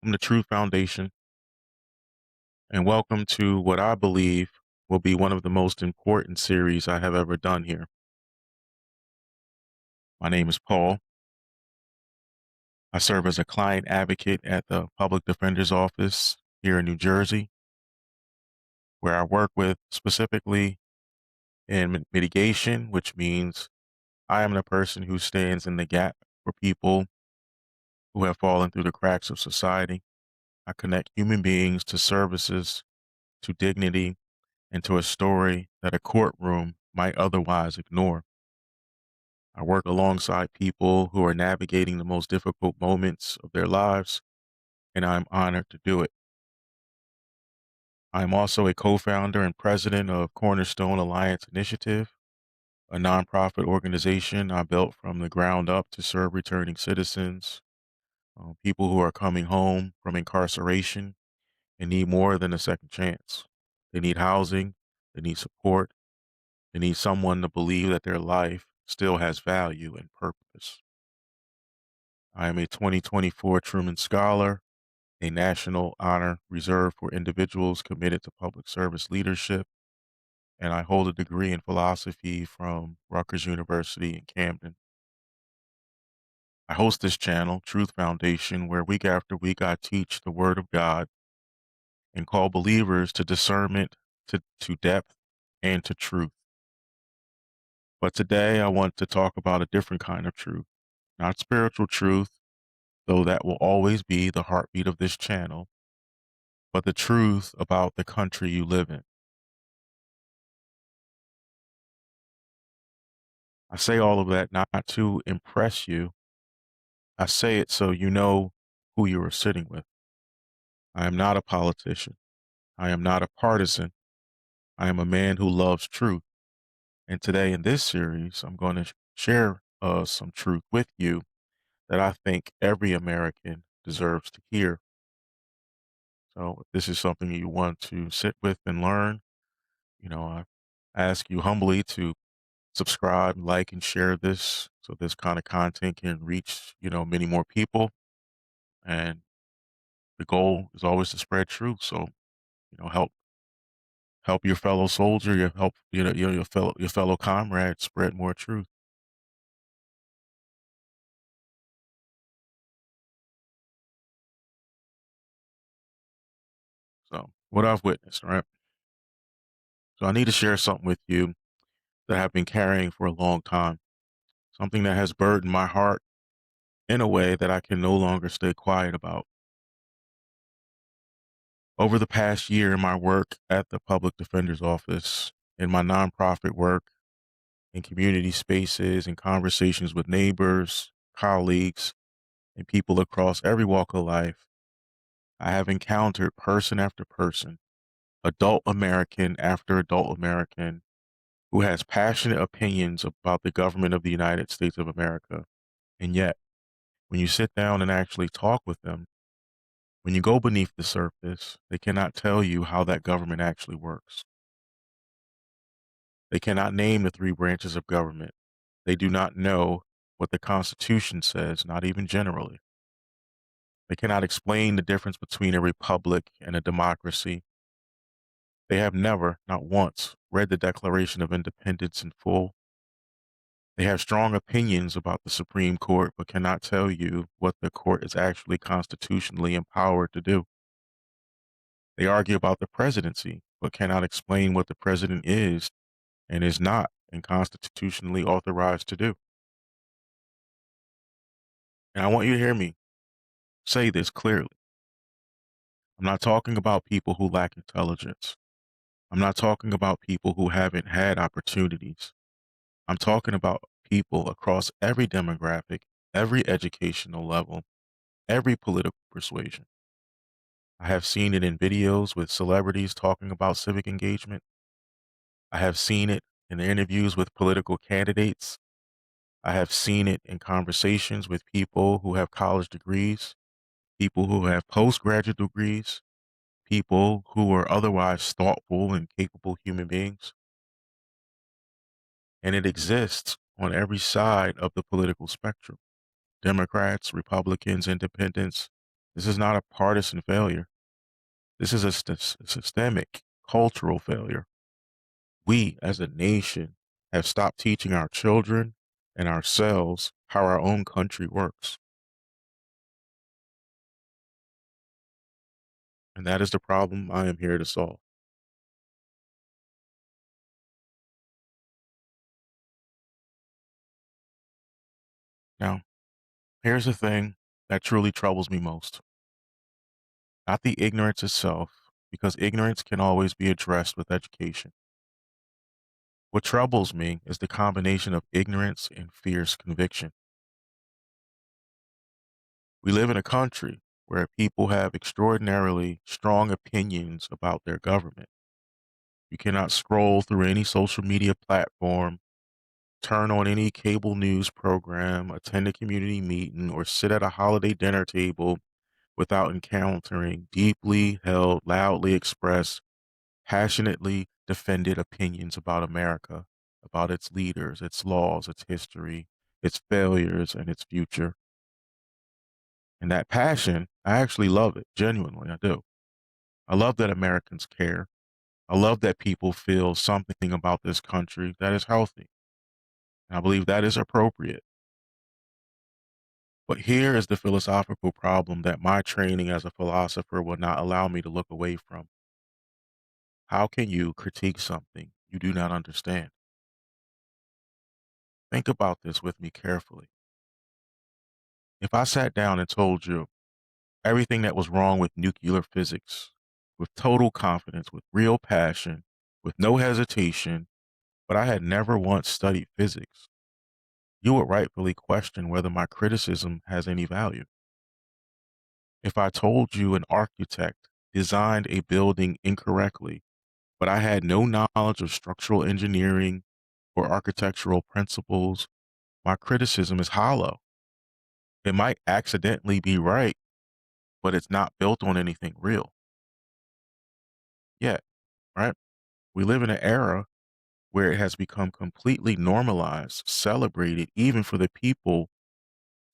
Welcome to Truth Foundation, and welcome to what I believe will be one of the most important series I have ever done here. My name is Paul. I serve as a client advocate at the Public Defender's Office here in New Jersey, where I work with specifically in mitigation, which means I am the person who stands in the gap for people who have fallen through the cracks of society. I connect human beings to services, to dignity, and to a story that a courtroom might otherwise ignore. I work alongside people who are navigating the most difficult moments of their lives, and I'm honored to do it. I am also a co founder and president of Cornerstone Alliance Initiative, a nonprofit organization I built from the ground up to serve returning citizens, people who are coming home from incarceration and need more than a second chance. They need housing, they need support, they need someone to believe that their life still has value and purpose. I am a 2024 Truman Scholar, a national honor reserved for individuals committed to public service leadership, and I hold a degree in philosophy from Rutgers University in Camden. I host this channel, Truth Foundation, where week after week I teach the Word of God and call believers to discernment, to depth, and to truth. But today I want to talk about a different kind of truth, not spiritual truth, though that will always be the heartbeat of this channel, but the truth about the country you live in. I say all of that not to impress you. I say it so you know who you are sitting with. I am not a politician. I am not a partisan. I am a man who loves truth. And today in this series, I'm going to share some truth with you that I think every American deserves to hear. So if this is something you want to sit with and learn, I ask you humbly to subscribe, like, and share this so this kind of content can reach, many more people. And the goal is always to spread truth. So, help your fellow soldier, your fellow comrade spread more truth. So what I've witnessed, right? So I need to share something with you that I've been carrying for a long time. Something that has burdened my heart in a way that I can no longer stay quiet about. Over the past year in my work at the Public Defender's Office, in my nonprofit work, in community spaces and conversations with neighbors, colleagues, and people across every walk of life, I have encountered person after person, adult American after adult American, who has passionate opinions about the government of the United States of America. And yet, when you sit down and actually talk with them, when you go beneath the surface, they cannot tell you how that government actually works. They cannot name the three branches of government. They do not know what the Constitution says, not even generally. They cannot explain the difference between a republic and a democracy. They have never, not once, read the Declaration of Independence in full. They have strong opinions about the Supreme Court, but cannot tell you what the court is actually constitutionally empowered to do. They argue about the presidency, but cannot explain what the president is and is not and constitutionally authorized to do. And I want you to hear me say this clearly. I'm not talking about people who lack intelligence. I'm not talking about people who haven't had opportunities. I'm talking about people across every demographic, every educational level, every political persuasion. I have seen it in videos with celebrities talking about civic engagement. I have seen it in interviews with political candidates. I have seen it in conversations with people who have college degrees, people who have postgraduate degrees, people who are otherwise thoughtful and capable human beings. And it exists on every side of the political spectrum: Democrats, Republicans, Independents, This is not a partisan failure. This is a systemic cultural failure. We, as a nation, have stopped teaching our children and ourselves how our own country works. And that is the problem I am here to solve. Now, here's the thing that truly troubles me most, not the ignorance itself, because ignorance can always be addressed with education. What troubles me is the combination of ignorance and fierce conviction. We live in a country where people have extraordinarily strong opinions about their government. You cannot scroll through any social media platform, turn on any cable news program, attend a community meeting, or sit at a holiday dinner table without encountering deeply held, loudly expressed, passionately defended opinions about America, about its leaders, its laws, its history, its failures, and its future. And that passion, I actually love it. Genuinely, I do. I love that Americans care. I love that people feel something about this country that is healthy. And I believe that is appropriate. But here is the philosophical problem that my training as a philosopher will not allow me to look away from. How can you critique something you do not understand? Think about this with me carefully. If I sat down and told you everything that was wrong with nuclear physics with total confidence, with real passion, with no hesitation, but I had never once studied physics, you would rightfully question whether my criticism has any value. If I told you an architect designed a building incorrectly, but I had no knowledge of structural engineering or architectural principles, my criticism is hollow. It might accidentally be right, but it's not built on anything real yet, right? We live in an era where it has become completely normalized, celebrated, even for the people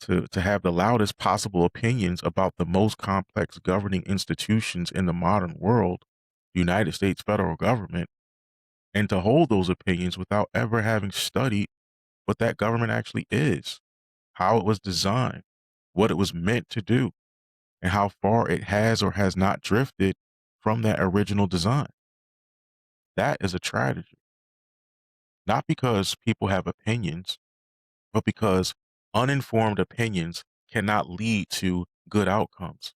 to have the loudest possible opinions about the most complex governing institutions in the modern world, the United States federal government, and to hold those opinions without ever having studied what that government actually is, how it was designed, what it was meant to do, and how far it has or has not drifted from that original design. That is a tragedy. Not because people have opinions, but because uninformed opinions cannot lead to good outcomes.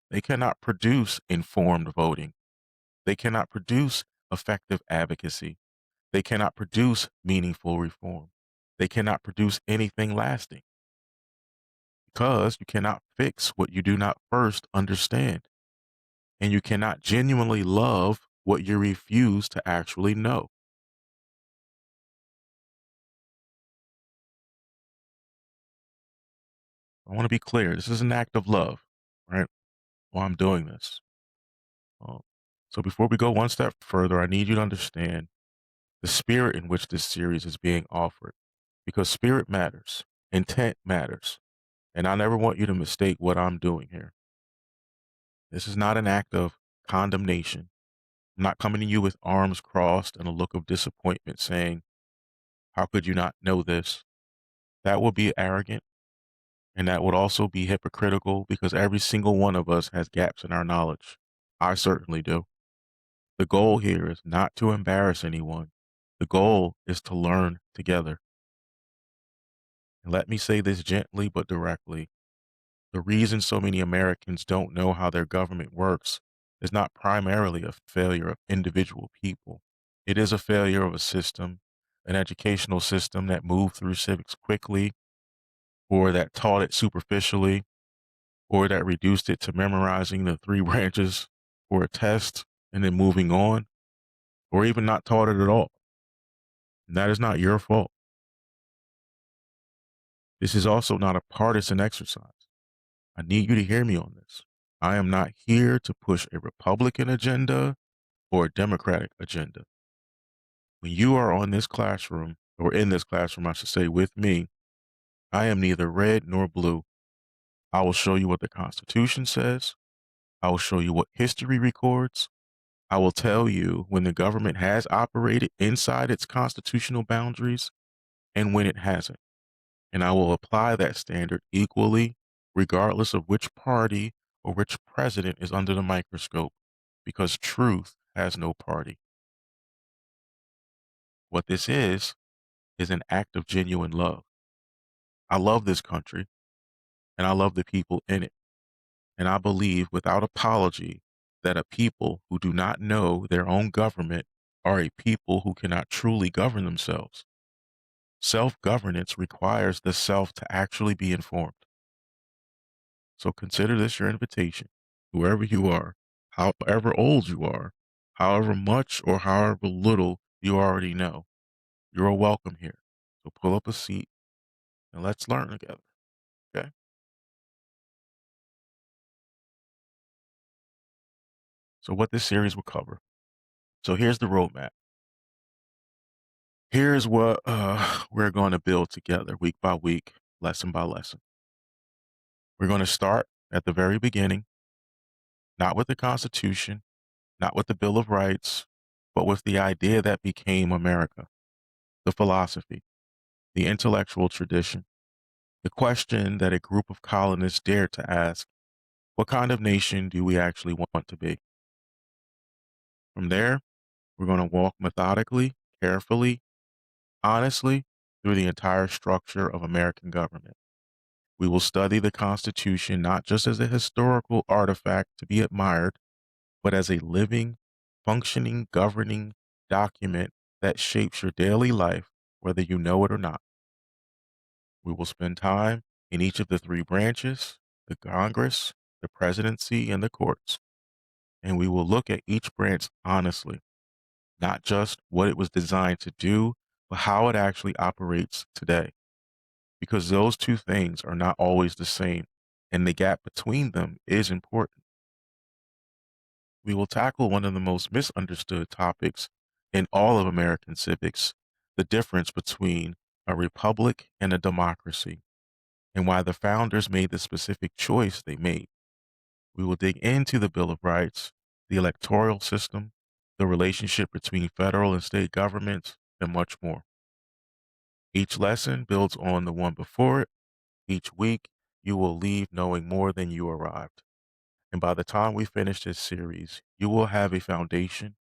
They cannot produce informed voting. They cannot produce effective advocacy. They cannot produce meaningful reform. They cannot produce anything lasting because you cannot fix what you do not first understand. And you cannot genuinely love what you refuse to actually know. I want to be clear. This is an act of love, right? While I'm doing this. Um, so before we go one step further, I need you to understand the spirit in which this series is being offered, because spirit matters, intent matters, and I never want you to mistake what I'm doing here. This is not an act of condemnation. I'm not coming to you with arms crossed and a look of disappointment saying, how could you not know this? That would be arrogant, and that would also be hypocritical because every single one of us has gaps in our knowledge. I certainly do. The goal here is not to embarrass anyone. The goal is to learn together. And let me say this gently but directly. The reason so many Americans don't know how their government works is not primarily a failure of individual people. It is a failure of a system, an educational system that moved through civics quickly, or that taught it superficially, or that reduced it to memorizing the three branches for a test and then moving on, or even not taught it at all. And that is not your fault. This is also not a partisan exercise. I need you to hear me on this. I am not here to push a Republican agenda or a Democratic agenda. When you are on this classroom, or in this classroom, I should say, with me, I am neither red nor blue. I will show you what the Constitution says. I will show you what history records. I will tell you when the government has operated inside its constitutional boundaries and when it hasn't. And I will apply that standard equally, regardless of which party or which president is under the microscope, because truth has no party. What this is an act of genuine love. I love this country and I love the people in it. And I believe without apology that a people who do not know their own government are a people who cannot truly govern themselves. Self governance requires the self to actually be informed. So consider this your invitation, whoever you are, however old you are, however much or however little you already know. You're welcome here. So pull up a seat and let's learn together. Okay. So, what this series will cover. So, here's the roadmap. Here's what we're going to build together week by week, lesson by lesson. We're going to start at the very beginning, not with the Constitution, not with the Bill of Rights, but with the idea that became America, the philosophy, the intellectual tradition, the question that a group of colonists dared to ask: what kind of nation do we actually want to be? From there, we're going to walk methodically, carefully, honestly, through the entire structure of American government. We will study the Constitution not just as a historical artifact to be admired, but as a living, functioning, governing document that shapes your daily life, whether you know it or not. We will spend time in each of the three branches: the Congress, the presidency, and the courts. And we will look at each branch honestly, not just what it was designed to do, but how it actually operates today. Because those two things are not always the same, and the gap between them is important. We will tackle one of the most misunderstood topics in all of American civics: the difference between a republic and a democracy, and why the founders made the specific choice they made. We will dig into the Bill of Rights, the electoral system, the relationship between federal and state governments, and much more. Each lesson builds on the one before it. Each week, you will leave knowing more than you arrived. And by the time we finish this series, you will have a foundation,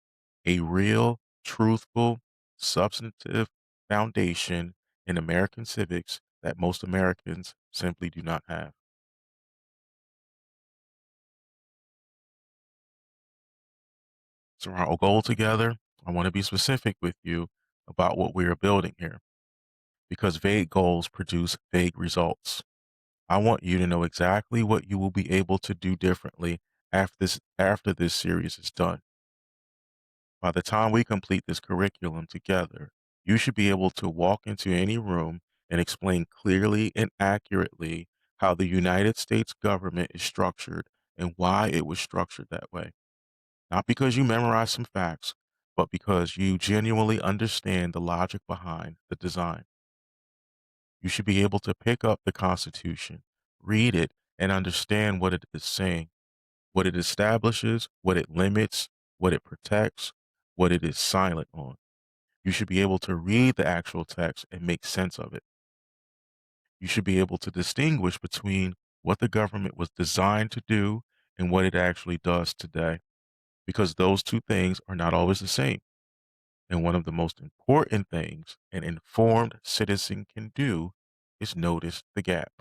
a real, truthful, substantive foundation in American civics that most Americans simply do not have. So, our goal together, I want to be specific with you about what we are building here, because vague goals produce vague results. I want you to know exactly what you will be able to do differently after this series is done. By the time we complete this curriculum together, you should be able to walk into any room and explain clearly and accurately how the United States government is structured and why it was structured that way. Not because you memorized some facts, but because you genuinely understand the logic behind the design. You should be able to pick up the Constitution, read it, and understand what it is saying, what it establishes, what it limits, what it protects, what it is silent on. You should be able to read the actual text and make sense of it. You should be able to distinguish between what the government was designed to do and what it actually does today, because those two things are not always the same. And one of the most important things an informed citizen can do is notice the gap.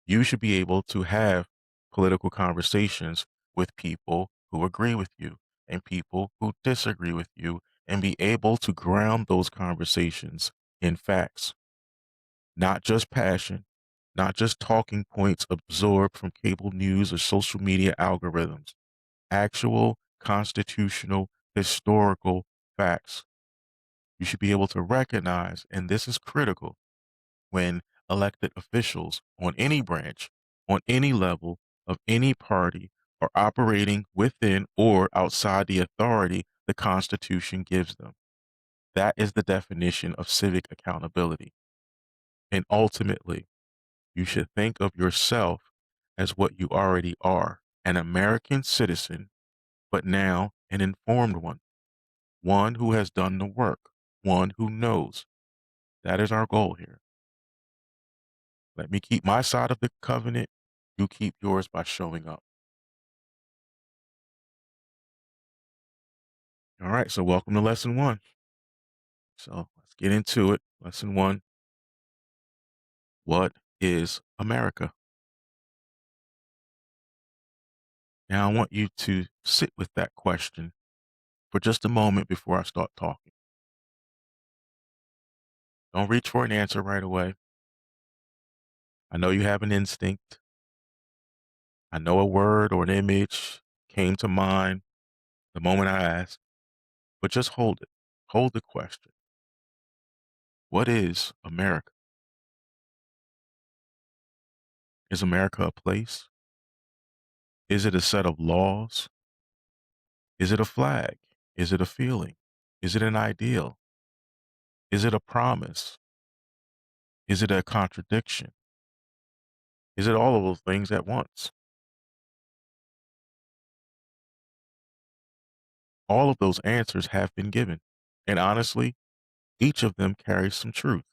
You should be able to have political conversations with people who agree with you and people who disagree with you, and be able to ground those conversations in facts, not just passion, not just talking points absorbed from cable news or social media algorithms, actual constitutional, historical facts. You should be able to recognize, and this is critical, when elected officials on any branch, on any level of any party, are operating within or outside the authority the Constitution gives them. That is the definition of civic accountability. And ultimately, You should think of yourself as what you already are, an American citizen, but now an informed one who has done the work, one who knows. That is our goal here. Let me keep my side of the covenant. You keep yours by showing up. All right, so welcome to lesson one. So let's get into it. Lesson one. What is America? Now I want you to sit with that question for just a moment before I start talking. Don't reach for an answer right away. I know you have an instinct. I know a word or an image came to mind the moment I asked, but just hold it. Hold the question. What is America? Is America a place? Is it a set of laws? Is it a flag? Is it a feeling? Is it an ideal? Is it a promise? Is it a contradiction? Is it all of those things at once? All of those answers have been given. And honestly, each of them carries some truth.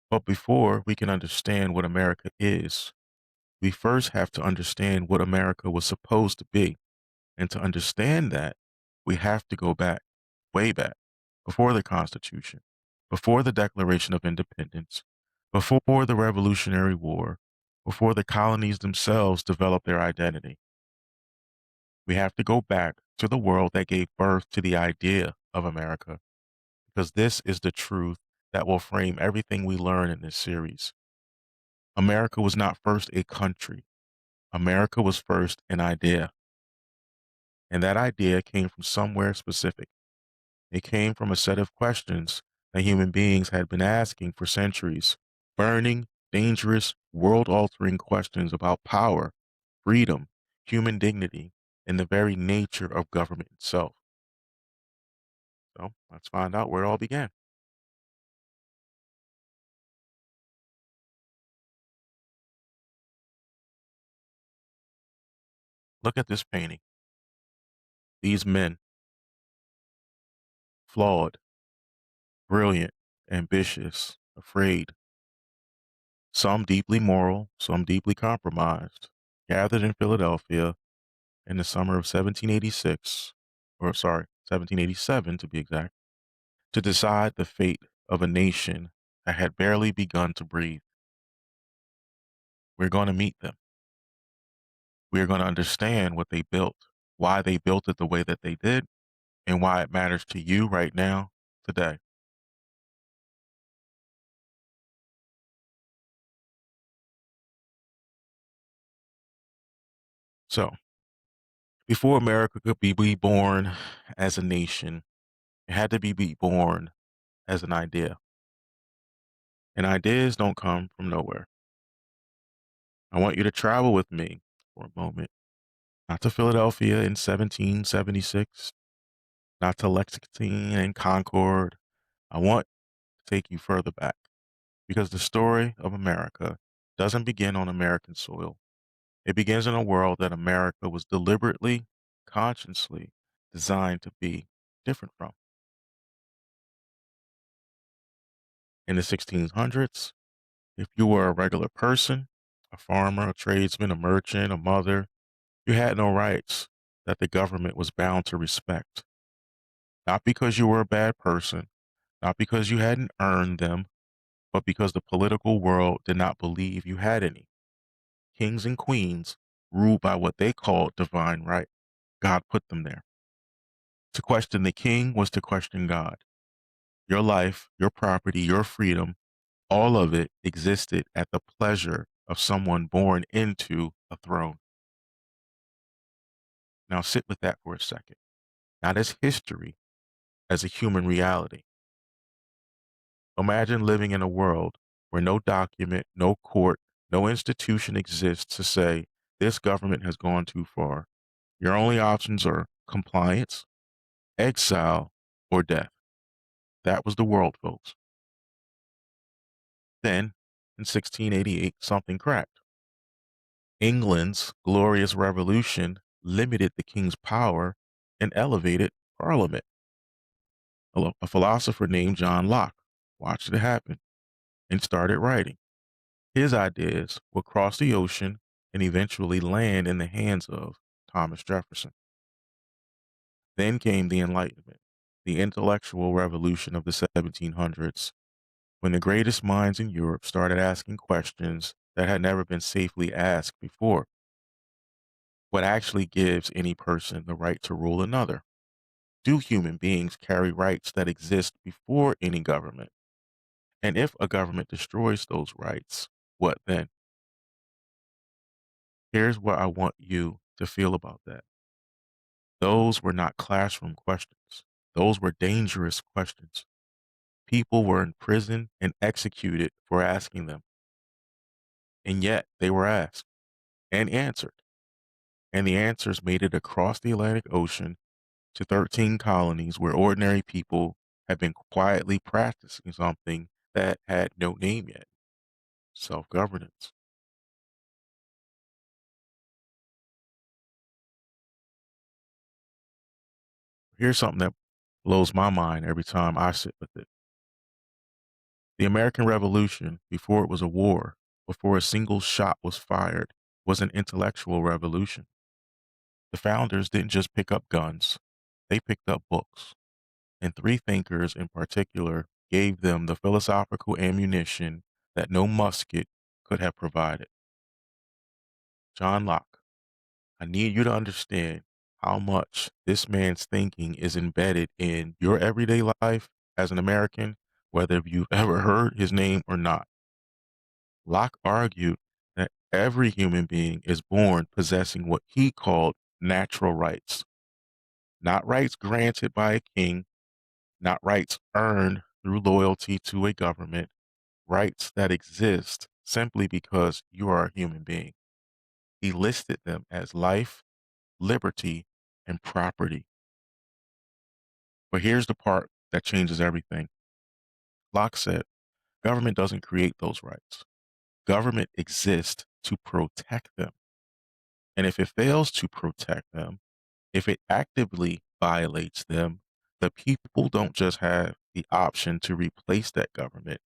But before we can understand what America is, we first have to understand what America was supposed to be. And to understand that, we have to go back, way back, before the Constitution, before the Declaration of Independence, before the Revolutionary War, before the colonies themselves developed their identity. We have to go back to the world that gave birth to the idea of America, because this is the truth that will frame everything we learn in this series. America was not first a country. America was first an idea. And that idea came from somewhere specific. It came from a set of questions that human beings had been asking for centuries, burning, dangerous, world altering questions about power, freedom, human dignity, and the very nature of government itself. So let's find out where it all began. Look at this painting. These men, flawed, brilliant, ambitious, afraid, some deeply moral, some deeply compromised, gathered in Philadelphia in the summer of 1786, or sorry, 1787 to be exact, to decide the fate of a nation that had barely begun to breathe. We're going to meet them. We're going to understand what they built, why they built it the way that they did, and why it matters to you right now, today. So, before America could be reborn as a nation, it had to be reborn as an idea. And ideas don't come from nowhere. I want you to travel with me for a moment, not to Philadelphia in 1776, not to Lexington and Concord. I want to take you further back because the story of America doesn't begin on American soil. It begins in a world that America was deliberately, consciously designed to be different from. In the 1600s, if you were a regular person, a farmer, a tradesman, a merchant, a mother, you had no rights that the government was bound to respect. Not because you were a bad person, not because you hadn't earned them, but because the political world did not believe you had any. Kings and queens ruled by what they called divine right. God put them there. To question the king was to question God. Your life, your property, your freedom, all of it existed at the pleasure of someone born into a throne. Now sit with that for a second. Not as history, as a human reality. Imagine living in a world where no document, no court, no institution exists to say this government has gone too far. Your only options are compliance, exile, or death. That was the world, folks. Then In 1688, something cracked. England's Glorious Revolution limited the king's power and elevated Parliament. A philosopher named John Locke watched it happen and started writing. His ideas would cross the ocean and eventually land in the hands of Thomas Jefferson. Then came the Enlightenment, the intellectual revolution of the 1700s, when the greatest minds in Europe started asking questions that had never been safely asked before. What actually gives any person the right to rule another? Do human beings carry rights that exist before any government? And if a government destroys those rights, what then? Here's what I want you to feel about that. Those were not classroom questions. Those were dangerous questions. People were in prison and executed for asking them. And yet they were asked and answered. And the answers made it across the Atlantic Ocean to 13 colonies where ordinary people had been quietly practicing something that had no name yet: self governance. Here's something that blows my mind every time I sit with it. The American Revolution, before it was a war, before a single shot was fired, was an intellectual revolution. The founders didn't just pick up guns, they picked up books. And three thinkers in particular gave them the philosophical ammunition that no musket could have provided. John Locke, I need you to understand how much this man's thinking is embedded in your everyday life as an American, whether you've ever heard his name or not. Locke argued that every human being is born possessing what he called natural rights, not rights granted by a king, not rights earned through loyalty to a government, rights that exist simply because you are a human being. He listed them as life, liberty, and property. But here's the part that changes everything. Locke said, government doesn't create those rights. Government exists to protect them. And if it fails to protect them, if it actively violates them, the people don't just have the option to replace that government,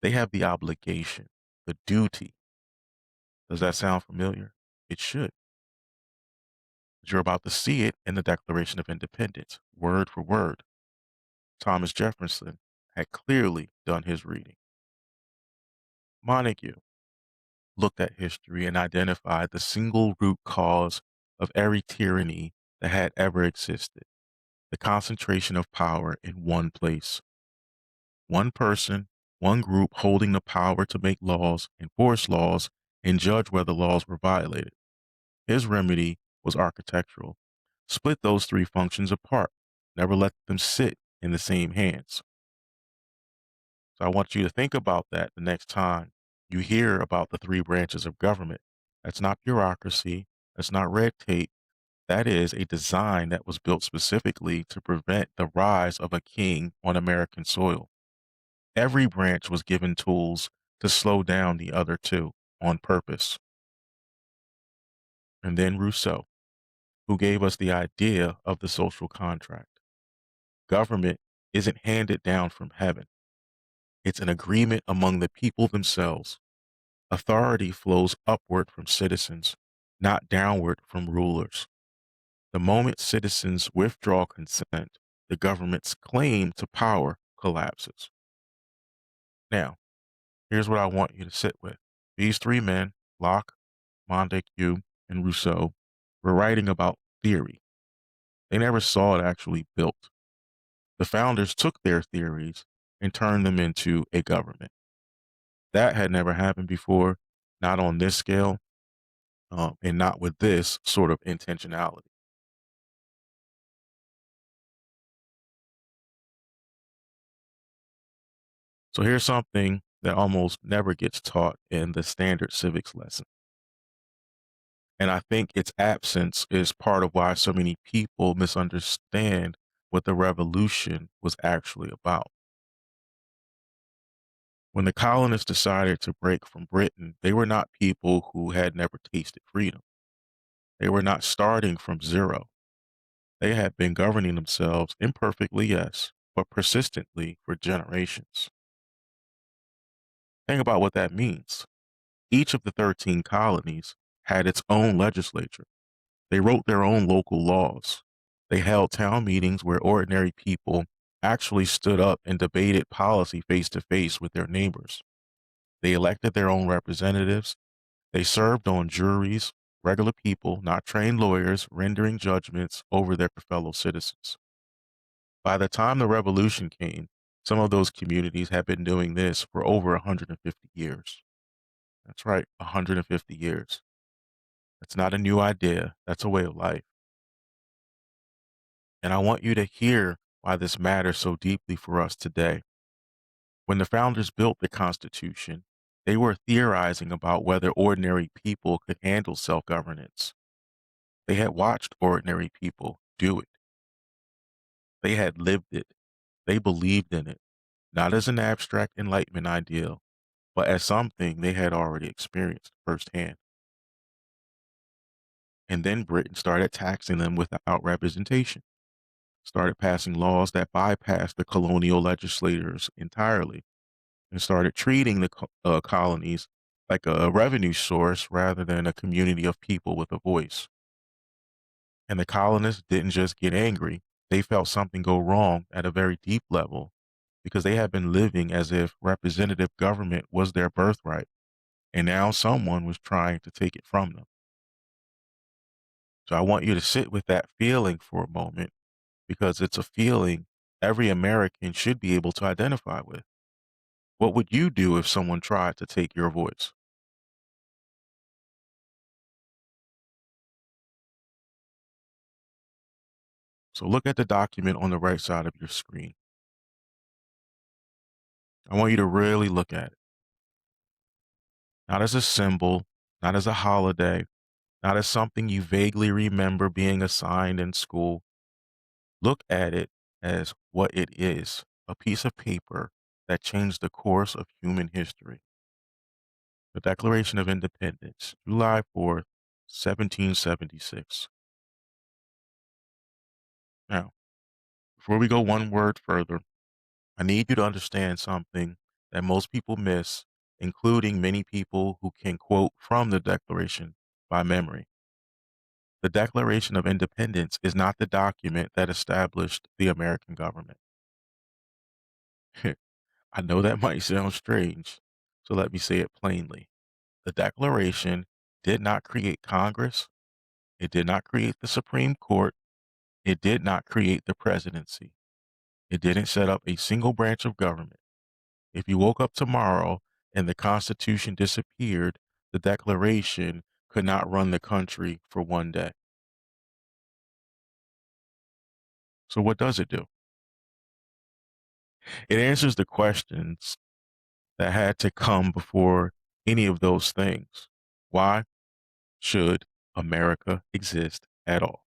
they have the obligation, the duty. Does that sound familiar? It should. You're about to see it in the Declaration of Independence, word for word. Thomas Jefferson had clearly done his reading. Montague looked at history and identified the single root cause of every tyranny that had ever existed: the concentration of power in one place. One person, one group holding the power to make laws, enforce laws, and judge whether laws were violated. His remedy was architectural. Split those three functions apart. Never let them sit in the same hands. So I want you to think about that the next time you hear about the three branches of government. That's not bureaucracy. That's not red tape. That is a design that was built specifically to prevent the rise of a king on American soil. Every branch was given tools to slow down the other two on purpose. And then Rousseau, who gave us the idea of the social contract. Government isn't handed down from heaven. It's an agreement among the people themselves. Authority flows upward from citizens, not downward from rulers. The moment citizens withdraw consent, the government's claim to power collapses. Now, here's what I want you to sit with. These three men, Locke, Montesquieu, and Rousseau, were writing about theory. They never saw it actually built. The founders took their theories and turned them into a government. That had never happened before, not on this scale, and not with this sort of intentionality. So here's something that almost never gets taught in the standard civics lesson. And I think its absence is part of why so many people misunderstand what the revolution was actually about. When the colonists decided to break from Britain, they were not people who had never tasted freedom. They were not starting from zero. They had been governing themselves imperfectly, yes, but persistently for generations. Think about what that means. Each of the 13 colonies had its own legislature. They wrote their own local laws. They held town meetings where ordinary people actually stood up and debated policy face to face with their neighbors. They elected their own representatives. They served on juries, regular people, not trained lawyers, rendering judgments over their fellow citizens. By the time the revolution came, some of those communities had been doing this for over 150 years. That's right, 150 years. That's not a new idea, that's a way of life. And I want you to hear why this matters so deeply for us today. When the founders built the Constitution, they were theorizing about whether ordinary people could handle self governance. They had watched ordinary people do it, they had lived it, they believed in it, not as an abstract Enlightenment ideal, but as something they had already experienced firsthand. And then Britain started taxing them without representation, started passing laws that bypassed the colonial legislators entirely, and started treating the colonies like a revenue source rather than a community of people with a voice. And the colonists didn't just get angry, they felt something go wrong at a very deep level because they had been living as if representative government was their birthright, and now someone was trying to take it from them. So I want you to sit with that feeling for a moment because it's a feeling every American should be able to identify with. What would you do if someone tried to take your voice? So look at the document on the right side of your screen. I want you to really look at it, not as a symbol, not as a holiday, not as something you vaguely remember being assigned in school. Look at it as what it is, a piece of paper that changed the course of human history. The Declaration of Independence, July 4th, 1776. Now, before we go one word further, I need you to understand something that most people miss, including many people who can quote from the Declaration by memory. The Declaration of Independence is not the document that established the American government. I know that might sound strange, so let me say it plainly. The Declaration did not create Congress, it did not create the Supreme Court, it did not create the presidency, it didn't set up a single branch of government. If you woke up tomorrow and the Constitution disappeared, the Declaration could not run the country for one day. So, what does it do? It answers the questions that had to come before any of those things. Why should America exist at all?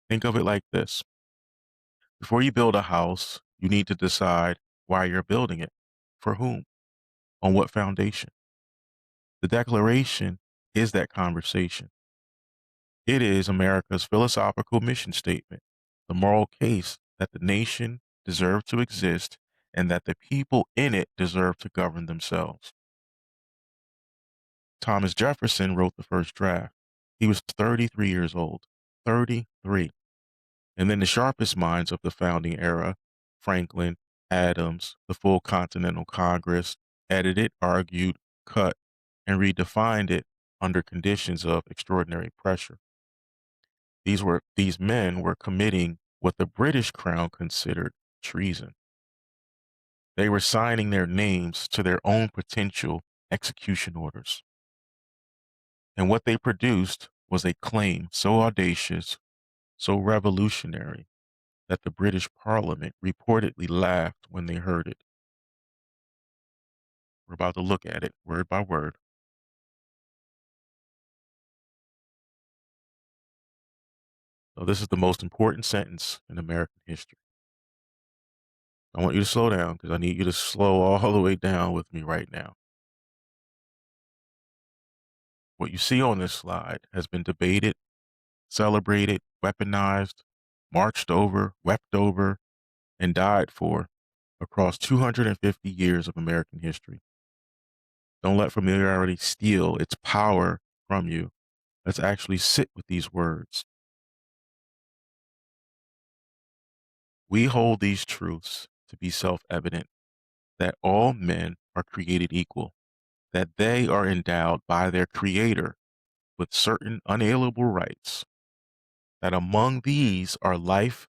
Think of it like this: before you build a house, you need to decide why you're building it, for whom, on what foundation. The Declaration is that conversation. It is America's philosophical mission statement, the moral case that the nation deserved to exist and that the people in it deserve to govern themselves. Thomas Jefferson wrote the first draft. He was 33 years old. 33. And then the sharpest minds of the founding era, Franklin, Adams, the full Continental Congress, edited, argued, cut, and redefined it under conditions of extraordinary pressure. These men were committing what the British Crown considered treason. They were signing their names to their own potential execution orders. And what they produced was a claim so audacious, so revolutionary, that the British Parliament reportedly laughed when they heard it. We're about to look at it word by word. So this is the most important sentence in American history. I want you to slow down because I need you to slow all the way down with me right now. What you see on this slide has been debated, celebrated, weaponized, marched over, wept over, and died for across 250 years of American history. Don't let familiarity steal its power from you. Let's actually sit with these words. We hold these truths to be self evident that all men are created equal, that they are endowed by their Creator with certain unalienable rights, that among these are life,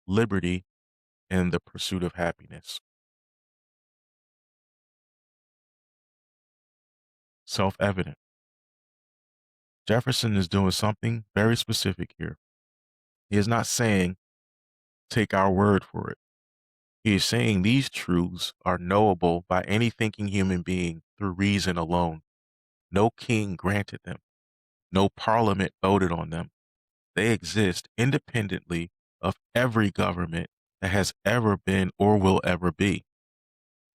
liberty, and the pursuit of happiness. Self evident. Jefferson is doing something very specific here. He is not saying, take our word for it. He is saying these truths are knowable by any thinking human being through reason alone. No king granted them, no parliament voted on them. They exist independently of every government that has ever been or will ever be.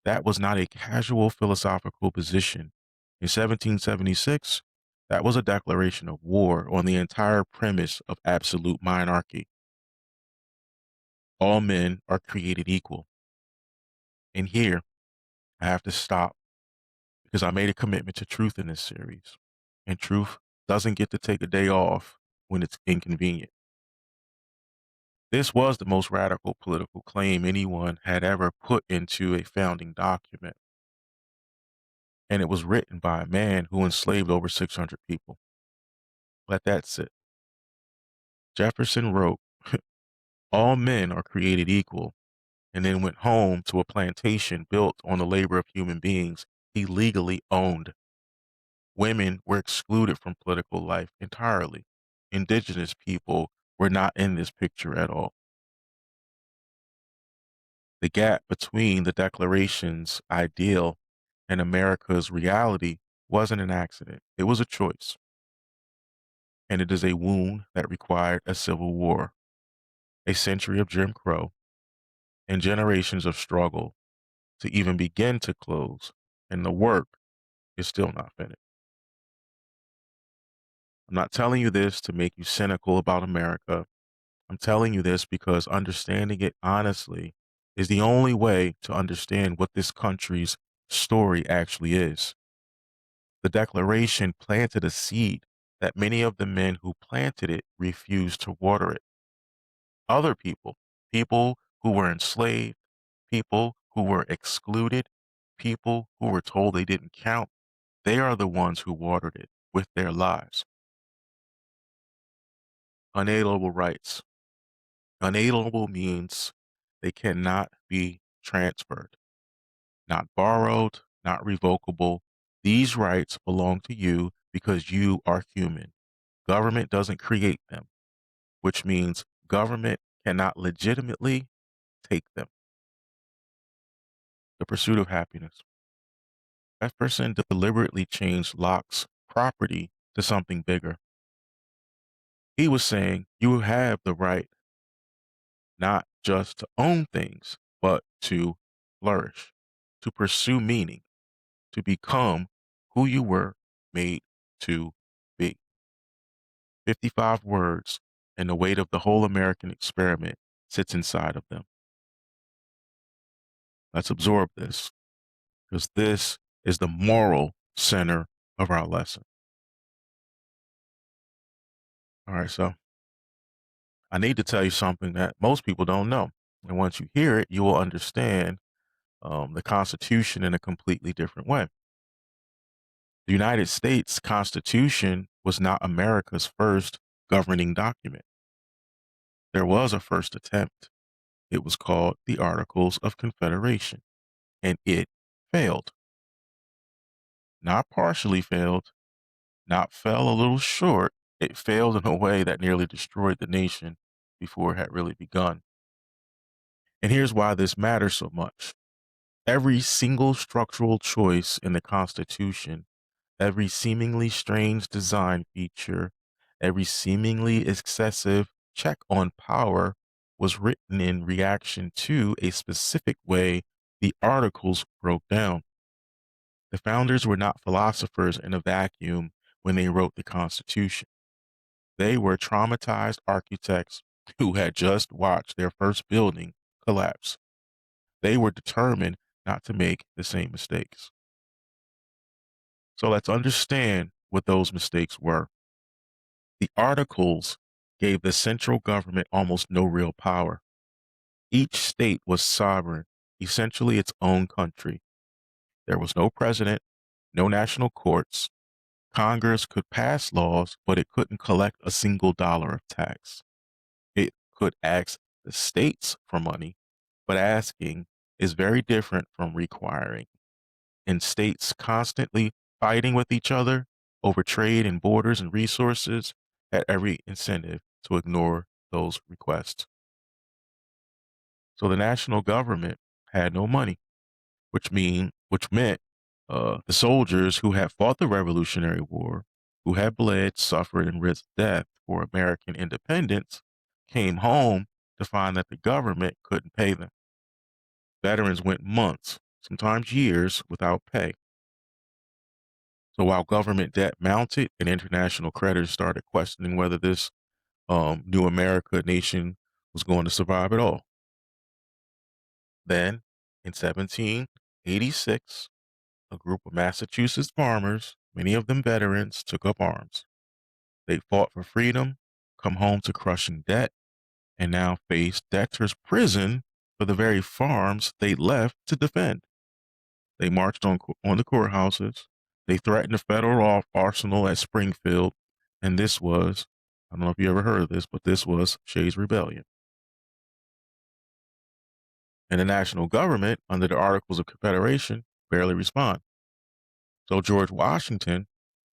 That was not a casual philosophical position. In 1776, that was a declaration of war on the entire premise of absolute monarchy. All men are created equal. And here, I have to stop because I made a commitment to truth in this series. And truth doesn't get to take a day off when it's inconvenient. This was the most radical political claim anyone had ever put into a founding document. And it was written by a man who enslaved over 600 people. Let that sit. Jefferson wrote, all men are created equal, and then went home to a plantation built on the labor of human beings he legally owned. Women were excluded from political life entirely. Indigenous people were not in this picture at all. The gap between the Declaration's ideal and America's reality wasn't an accident. It was a choice. And it is a wound that required a civil war, a century of Jim Crow, and generations of struggle to even begin to close. And the work is still not finished. I'm not telling you this to make you cynical about America. I'm telling you this because understanding it honestly is the only way to understand what this country's story actually is. The Declaration planted a seed that many of the men who planted it refused to water it. Other people, people who were enslaved, people who were excluded, people who were told they didn't count, they are the ones who watered it with their lives. Unalienable rights. Unalienable means they cannot be transferred, not borrowed, not revocable. These rights belong to you because you are human. Government doesn't create them, which means government cannot legitimately take them. The pursuit of happiness. Jefferson deliberately changed Locke's property to something bigger. He was saying you have the right not just to own things, but to flourish, to pursue meaning, to become who you were made to be. 55 words, and the weight of the whole American experiment sits inside of them. Let's absorb this, because this is the moral center of our lesson. All right, so I need to tell you something that most people don't know. And once you hear it, you will understand the Constitution in a completely different way. The United States Constitution was not America's first governing document. There was a first attempt. It was called the Articles of Confederation, and it failed. Not partially failed, not fell a little short. It failed in a way that nearly destroyed the nation before it had really begun. And here's why this matters so much. Every single structural choice in the Constitution, every seemingly strange design feature, every seemingly excessive check on power was written in reaction to a specific way the articles broke down. The founders were not philosophers in a vacuum when they wrote the Constitution. They were traumatized architects who had just watched their first building collapse. They were determined not to make the same mistakes. So let's understand what those mistakes were. The articles gave the central government almost no real power. Each state was sovereign, essentially its own country. There was no president, no national courts. Congress could pass laws, but it couldn't collect a single dollar of tax. It could ask the states for money, but asking is very different from requiring. And states constantly fighting with each other over trade and borders and resources had every incentive to ignore those requests. So the national government had no money, which meant the soldiers who had fought the Revolutionary War, who had bled, suffered, and risked death for American independence, came home to find that the government couldn't pay them. Veterans went months, sometimes years, without pay. So while government debt mounted and international creditors started questioning whether this new America nation was going to survive at all. Then, in 1786, a group of Massachusetts farmers, many of them veterans, took up arms. They fought for freedom, come home to crushing debt, and now face debtor's prison for the very farms they left to defend. They marched on the courthouses. They threatened the federal arsenal at Springfield. And this was, I don't know if you ever heard of this, but this was Shays' Rebellion. And the national government, under the Articles of Confederation, barely respond. So George Washington,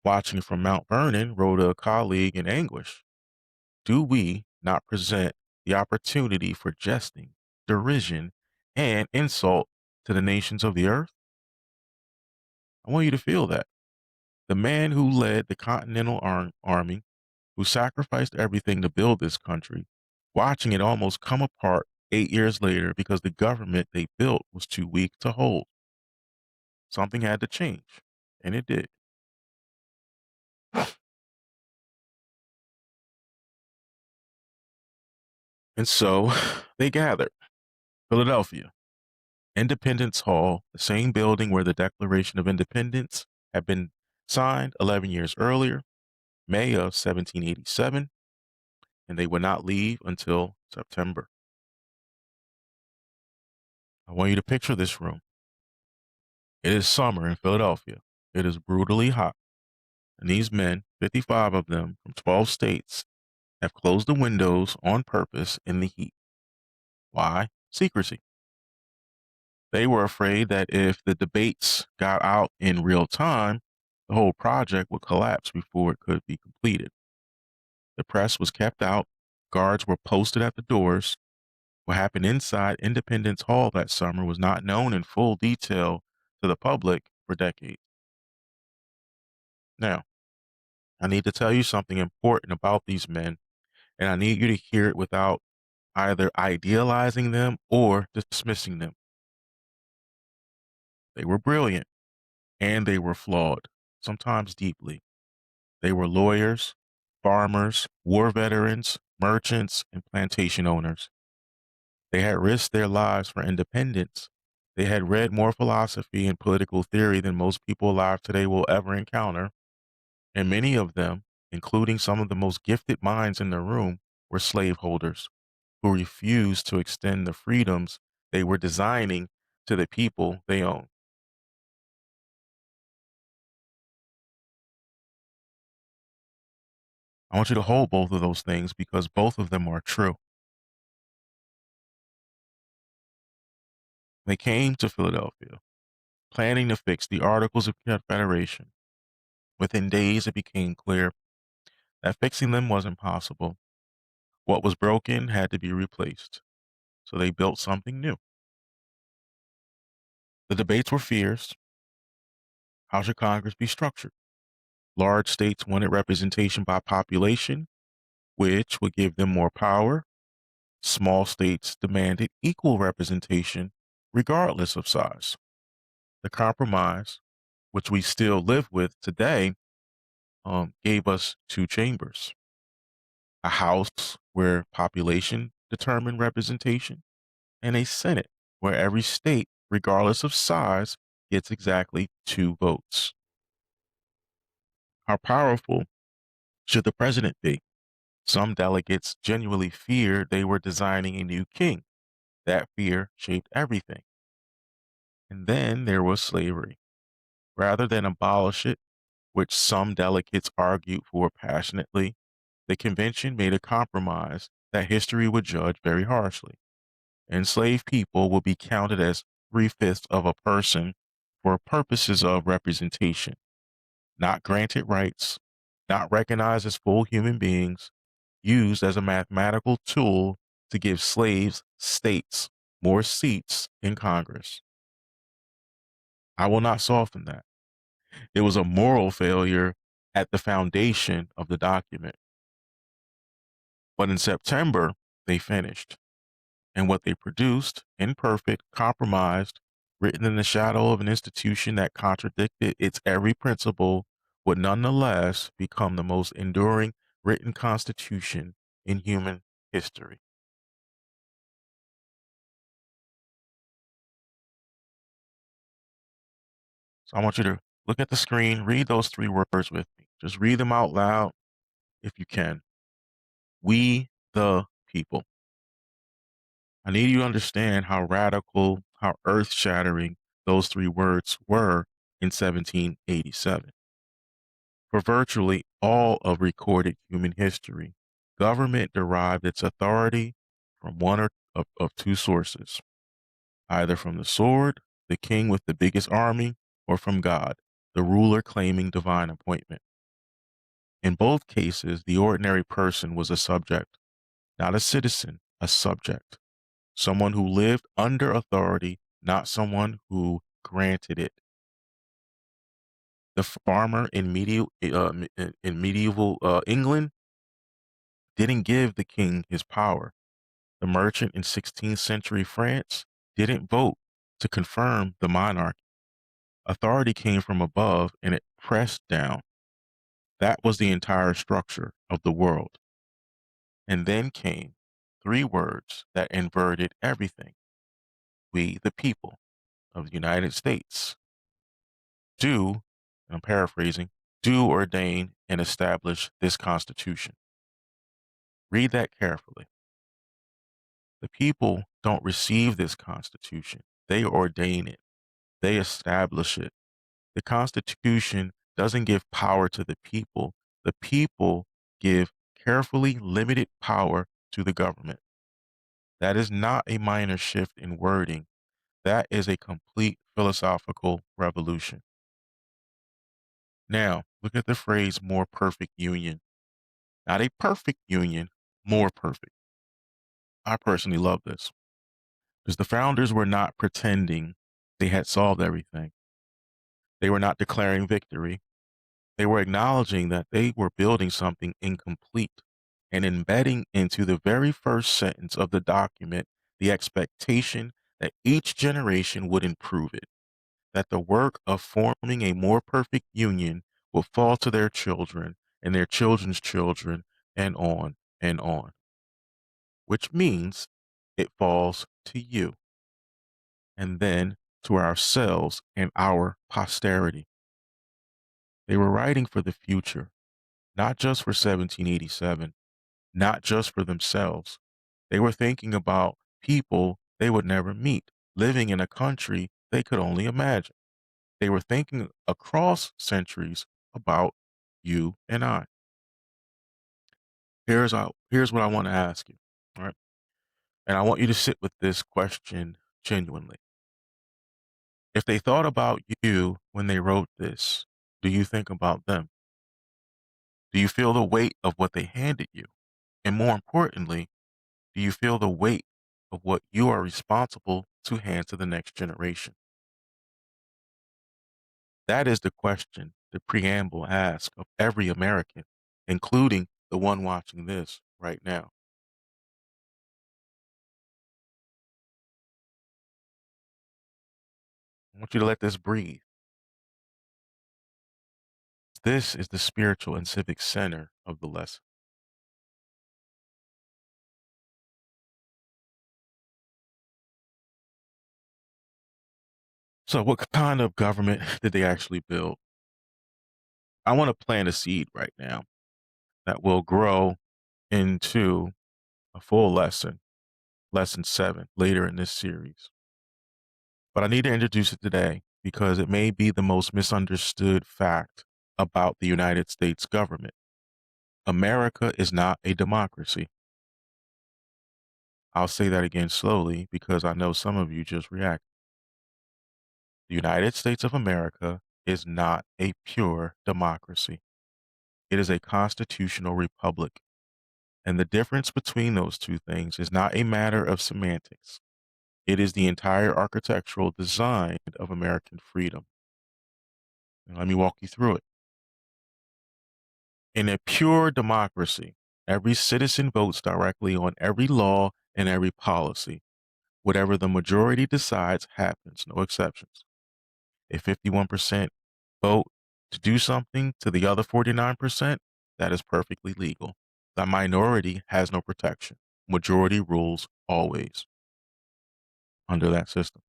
watching from Mount Vernon, wrote a colleague in anguish. Do we not present the opportunity for jesting, derision, and insult to the nations of the earth? I want you to feel that. The man who led the Continental Army, who sacrificed everything to build this country, watching it almost come apart 8 years later because the government they built was too weak to hold. Something had to change, and it did. And so they gathered. Philadelphia, Independence Hall, the same building where the Declaration of Independence had been signed 11 years earlier, May of 1787, and they would not leave until September. I want you to picture this room. It is summer in Philadelphia. It is brutally hot. And these men, 55 of them from 12 states, have closed the windows on purpose in the heat. Why? Secrecy. They were afraid that if the debates got out in real time, the whole project would collapse before it could be completed. The press was kept out, guards were posted at the doors. What happened inside Independence Hall that summer was not known in full detail to the public for decades. Now, I need to tell you something important about these men, and I need you to hear it without either idealizing them or dismissing them. They were brilliant and they were flawed, sometimes deeply. They were lawyers, farmers, war veterans, merchants, and plantation owners. They had risked their lives for independence. They had read more philosophy and political theory than most people alive today will ever encounter. And many of them, including some of the most gifted minds in the room, were slaveholders who refused to extend the freedoms they were designing to the people they own. I want you to hold both of those things because both of them are true. They came to Philadelphia planning to fix the Articles of Confederation. Within days, it became clear that fixing them wasn't possible. What was broken had to be replaced. So they built something new. The debates were fierce. How should Congress be structured? Large states wanted representation by population, which would give them more power. Small states demanded equal representation regardless of size. The compromise, which we still live with today, gave us two chambers: a House where population determined representation, and a Senate where every state, regardless of size, gets exactly two votes. How powerful should the president be? Some delegates genuinely feared they were designing a new king. That fear shaped everything. And then there was slavery. Rather than abolish it, which some delegates argued for passionately, the convention made a compromise that history would judge very harshly. Enslaved people will be counted as three-fifths of a person for purposes of representation, not granted rights, not recognized as full human beings, used as a mathematical tool to give slaves states more seats in Congress. I will not soften that. It was a moral failure at the foundation of the document. But in September, they finished. And what they produced, imperfect, compromised, written in the shadow of an institution that contradicted its every principle, would nonetheless become the most enduring written constitution in human history. So I want you to look at the screen, read those three words with me. Just read them out loud if you can. We the people. I need you to understand how radical, how earth shattering those three words were in 1787. For virtually all of recorded human history, government derived its authority from one of two sources: either from the sword, the king with the biggest army, or from God, the ruler claiming divine appointment. In both cases, the ordinary person was a subject, not a citizen, a subject, someone who lived under authority, not someone who granted it. The farmer in medieval England didn't give the king his power. The merchant in 16th century France didn't vote to confirm the monarchy. Authority came from above and it pressed down. That was the entire structure of the world. And then came three words that inverted everything: we, the people of the United States, do, I'm paraphrasing, do ordain and establish this Constitution. Read that carefully. The people don't receive this Constitution, they ordain it, they establish it. The Constitution doesn't give power to the people give carefully limited power to the government. That is not a minor shift in wording. That is a complete philosophical revolution. Now, look at the phrase more perfect union. Not a perfect union, more perfect. I personally love this because the founders were not pretending they had solved everything. They were not declaring victory. They were acknowledging that they were building something incomplete and embedding into the very first sentence of the document the expectation that each generation would improve it, that the work of forming a more perfect union will fall to their children and their children's children and on, which means it falls to you and then to ourselves and our posterity. They were writing for the future, not just for 1787, not just for themselves. They were thinking about people they would never meet, living in a country they could only imagine. They were thinking across centuries about you and I. Here's what I want to ask you. All right. And I want you to sit with this question genuinely. If they thought about you when they wrote this, do you think about them? Do you feel the weight of what they handed you? And more importantly, do you feel the weight of what you are responsible to hand to the next generation? That is the question the preamble asks of every American, including the one watching this right now. want you to let this breathe. This is the spiritual and civic center of the lesson. So, what kind of government did they actually build? I want to plant a seed right now that will grow into a full lesson, lesson 7, later in this series. But I need to introduce it today because it may be the most misunderstood fact about the United States government. America is not a democracy. I'll say that again slowly because I know some of you just react. The United States of America is not a pure democracy. It is a constitutional republic. And the difference between those two things is not a matter of semantics. It is the entire architectural design of American freedom. And let me walk you through it. In a pure democracy, every citizen votes directly on every law and every policy. Whatever the majority decides happens, no exceptions. If 51% vote to do something to the other 49%, that is perfectly legal. The minority has no protection. Majority rules always under that system.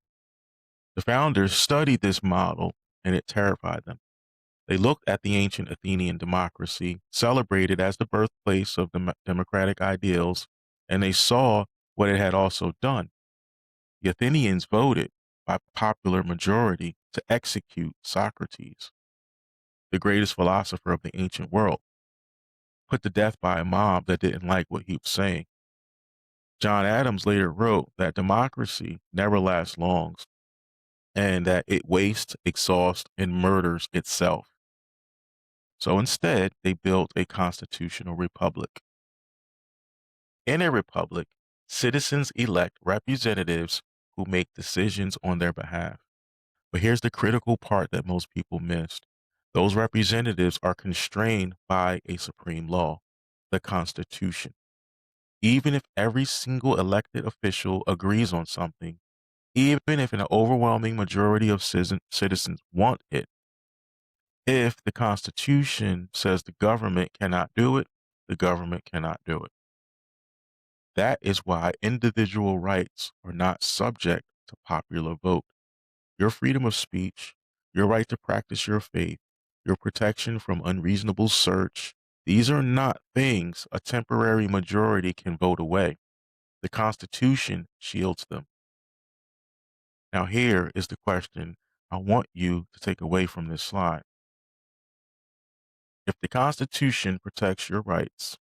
The founders studied this model and it terrified them. They looked at the ancient Athenian democracy, celebrated as the birthplace of democratic ideals, and they saw what it had also done. The Athenians voted by popular majority to execute Socrates, the greatest philosopher of the ancient world, put to death by a mob that didn't like what he was saying. John Adams later wrote that democracy never lasts long and that it wastes, exhausts, and murders itself. So instead, they built a constitutional republic. In a republic, citizens elect representatives who make decisions on their behalf. But here's the critical part that most people missed. Those representatives are constrained by a supreme law, the Constitution. Even if every single elected official agrees on something, even if an overwhelming majority of citizens want it, if the Constitution says the government cannot do it, the government cannot do it. That is why individual rights are not subject to popular vote. Your freedom of speech, your right to practice your faith, your protection from unreasonable search, these are not things a temporary majority can vote away. The Constitution shields them. Now, here is the question I want you to take away from this slide. If the Constitution protects your rights,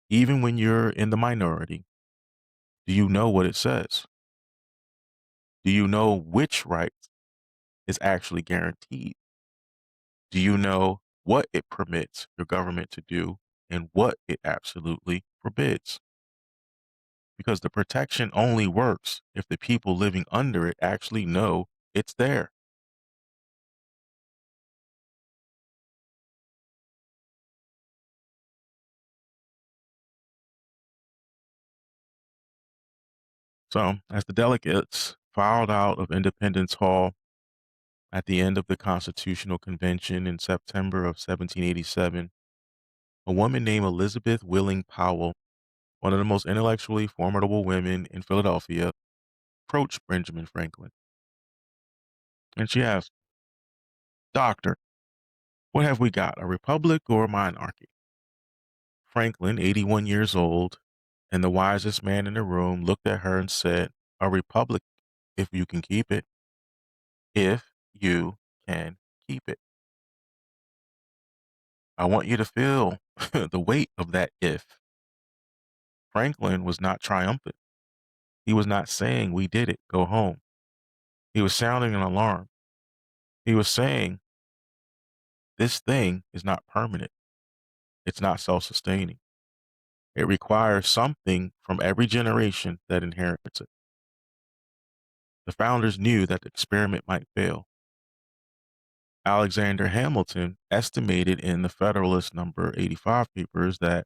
even when you're in the minority, do you know what it says? Do you know which right is actually guaranteed? Do you know what it permits your government to do and what it absolutely forbids? Because the protection only works if the people living under it actually know it's there. So, as the delegates filed out of Independence Hall at the end of the Constitutional Convention in September of 1787, a woman named Elizabeth Willing Powell, one of the most intellectually formidable women in Philadelphia, approached Benjamin Franklin. And she asked, Doctor, what have we got, a republic or a monarchy? Franklin, 81 years old, and the wisest man in the room, looked at her and said, a republic if you can keep it. If you can keep it. I want you to feel the weight of that if. Franklin was not triumphant. He was not saying, we did it, go home. He was sounding an alarm. He was saying, this thing is not permanent. It's not self-sustaining. It requires something from every generation that inherits it. The founders knew that the experiment might fail. Alexander Hamilton estimated in the Federalist number 85 papers that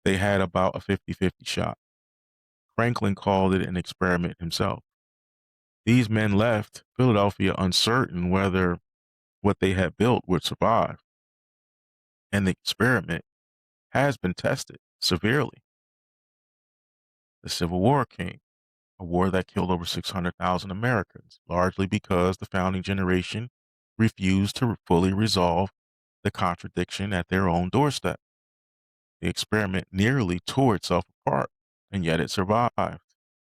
they had about a 50-50 shot. Franklin called it an experiment himself. These men left Philadelphia uncertain whether what they had built would survive, and the experiment has been tested severely. The Civil War came, a war that killed over 600,000 Americans, largely because the founding generation refused to fully resolve the contradiction at their own doorstep. The experiment nearly tore itself apart, and yet it survived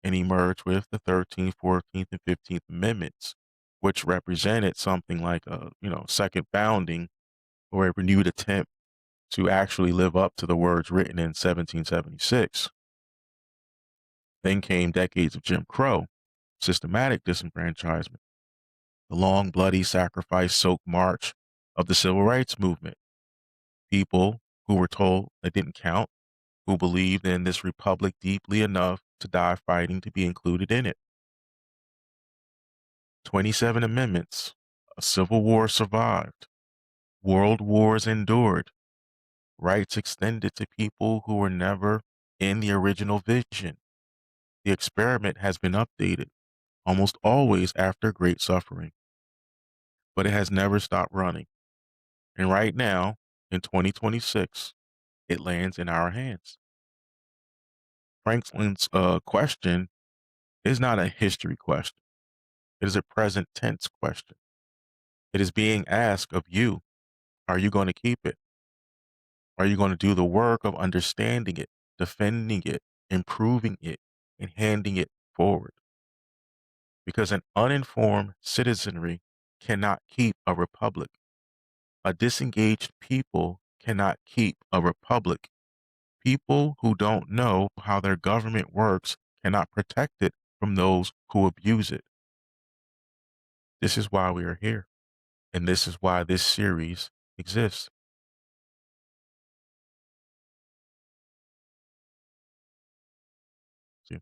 and emerged with the 13th, 14th, and 15th Amendments, which represented something like a second founding or a renewed attempt to actually live up to the words written in 1776. Then came decades of Jim Crow, systematic disenfranchisement, the long, bloody, sacrifice soaked march of the civil rights movement. People who were told they didn't count, who believed in this republic deeply enough to die fighting to be included in it. 27 amendments, a civil war survived, world wars endured, rights extended to people who were never in the original vision. The experiment has been updated, almost always after great suffering, but it has never stopped running. And right now, in 2026, it lands in our hands. Franklin's question is not a history question. It is a present tense question. It is being asked of you. Are you going to keep it? Are you going to do the work of understanding it, defending it, improving it, and handing it forward? Because an uninformed citizenry cannot keep a republic. A disengaged people cannot keep a republic. People who don't know how their government works cannot protect it from those who abuse it. This is why we are here. And this is why this series exists. See,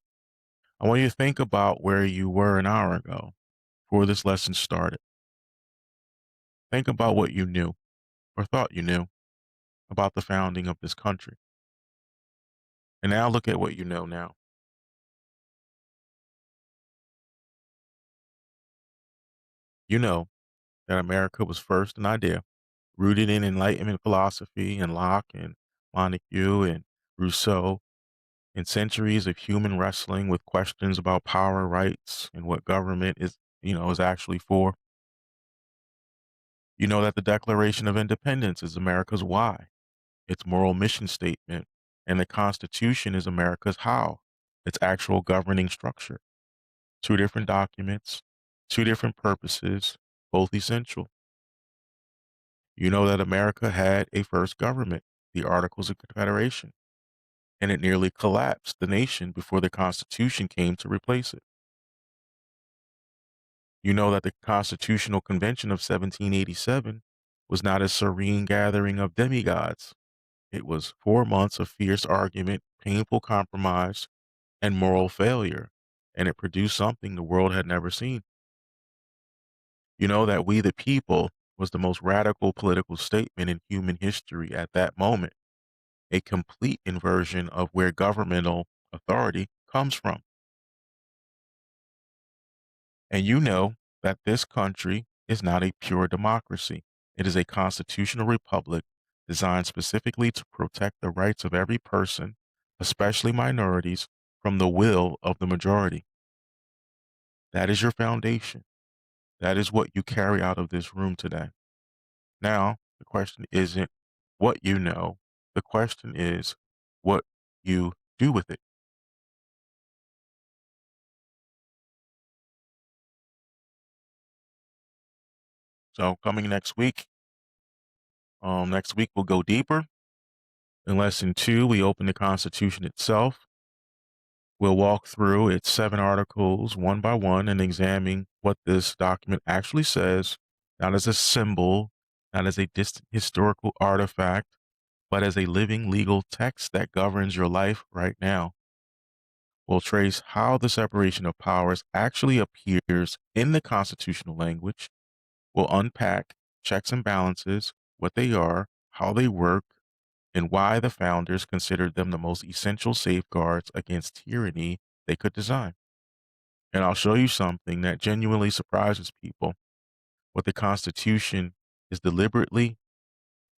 I want you to think about where you were an hour ago before this lesson started. Think about what you knew or thought you knew about the founding of this country. And now look at what you know now. You know that America was first an idea rooted in Enlightenment philosophy and Locke and Montesquieu and Rousseau, in centuries of human wrestling with questions about power, rights, and what government is actually for. You know that the Declaration of Independence is America's why, its moral mission statement, and the Constitution is America's how, its actual governing structure. Two different documents, two different purposes, both essential. You know that America had a first government, the Articles of Confederation, and it nearly collapsed the nation before the Constitution came to replace it. You know that the Constitutional Convention of 1787 was not a serene gathering of demigods. It was 4 months of fierce argument, painful compromise, and moral failure, and it produced something the world had never seen. You know that We the People was the most radical political statement in human history at that moment, a complete inversion of where governmental authority comes from. And you know that this country is not a pure democracy. It is a constitutional republic designed specifically to protect the rights of every person, especially minorities, from the will of the majority. That is your foundation. That is what you carry out of this room today. Now, the question isn't what you know. The question is what you do with it. So coming next week we'll go deeper. In lesson 2, we open the Constitution itself. We'll walk through its 7 articles one by one and examine what this document actually says, not as a symbol, not as a distant historical artifact, but as a living legal text that governs your life right now. We'll trace how the separation of powers actually appears in the constitutional language. We'll unpack checks and balances, what they are, how they work, and why the founders considered them the most essential safeguards against tyranny they could design. And I'll show you something that genuinely surprises people, what the Constitution is deliberately,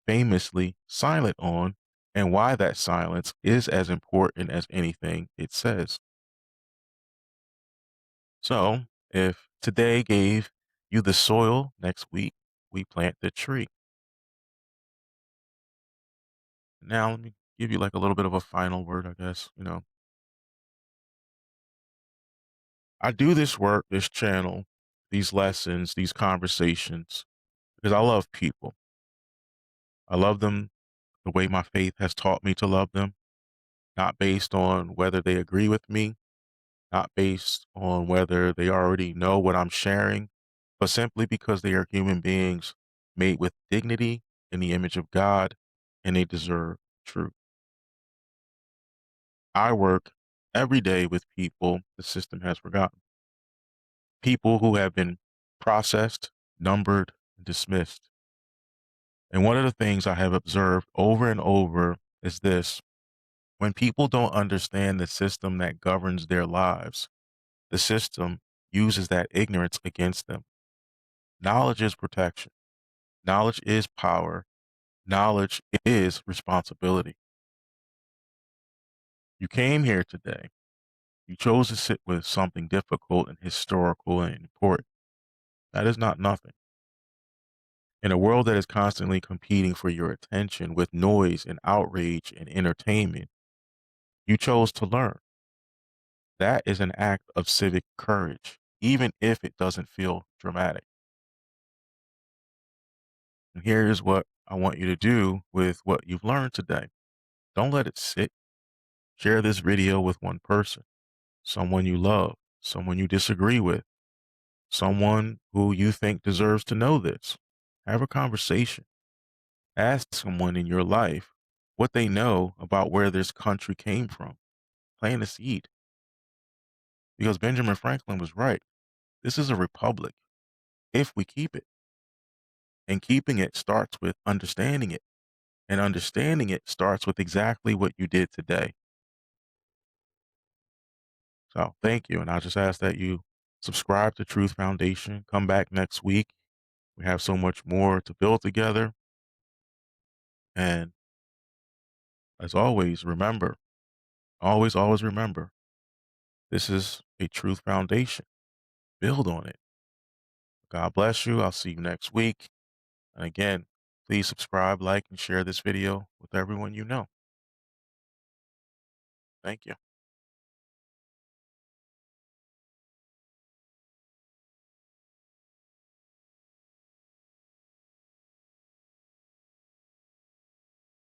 famously silent on, and why that silence is as important as anything it says. So, if today gave you the soil, next week we plant the tree. Now, let me give you like a little bit of a final word, I guess. I do this work, this channel, these lessons, these conversations, because I love people. I love them the way my faith has taught me to love them, not based on whether they agree with me, not based on whether they already know what I'm sharing, but simply because they are human beings made with dignity in the image of God and they deserve truth. I work every day with people the system has forgotten, people who have been processed, numbered, and dismissed. And one of the things I have observed over and over is this: when people don't understand the system that governs their lives, the system uses that ignorance against them. Knowledge is protection, knowledge is power, knowledge is responsibility. You came here today, you chose to sit with something difficult and historical and important. That is not nothing. In a world that is constantly competing for your attention with noise and outrage and entertainment, you chose to learn. That is an act of civic courage, even if it doesn't feel dramatic. And here is what I want you to do with what you've learned today. Don't let it sit. Share this video with one person, someone you love, someone you disagree with, someone who you think deserves to know this. Have a conversation. Ask someone in your life what they know about where this country came from. Plant a seed. Because Benjamin Franklin was right. This is a republic if we keep it. And keeping it starts with understanding it. And understanding it starts with exactly what you did today. So thank you. And I just ask that you subscribe to Truth Foundation. Come back next week. We have so much more to build together. And as always, remember, always remember, this is a Truth Foundation. Build on it. God bless you. I'll see you next week. And again, please subscribe, like, and share this video with everyone you know. Thank you.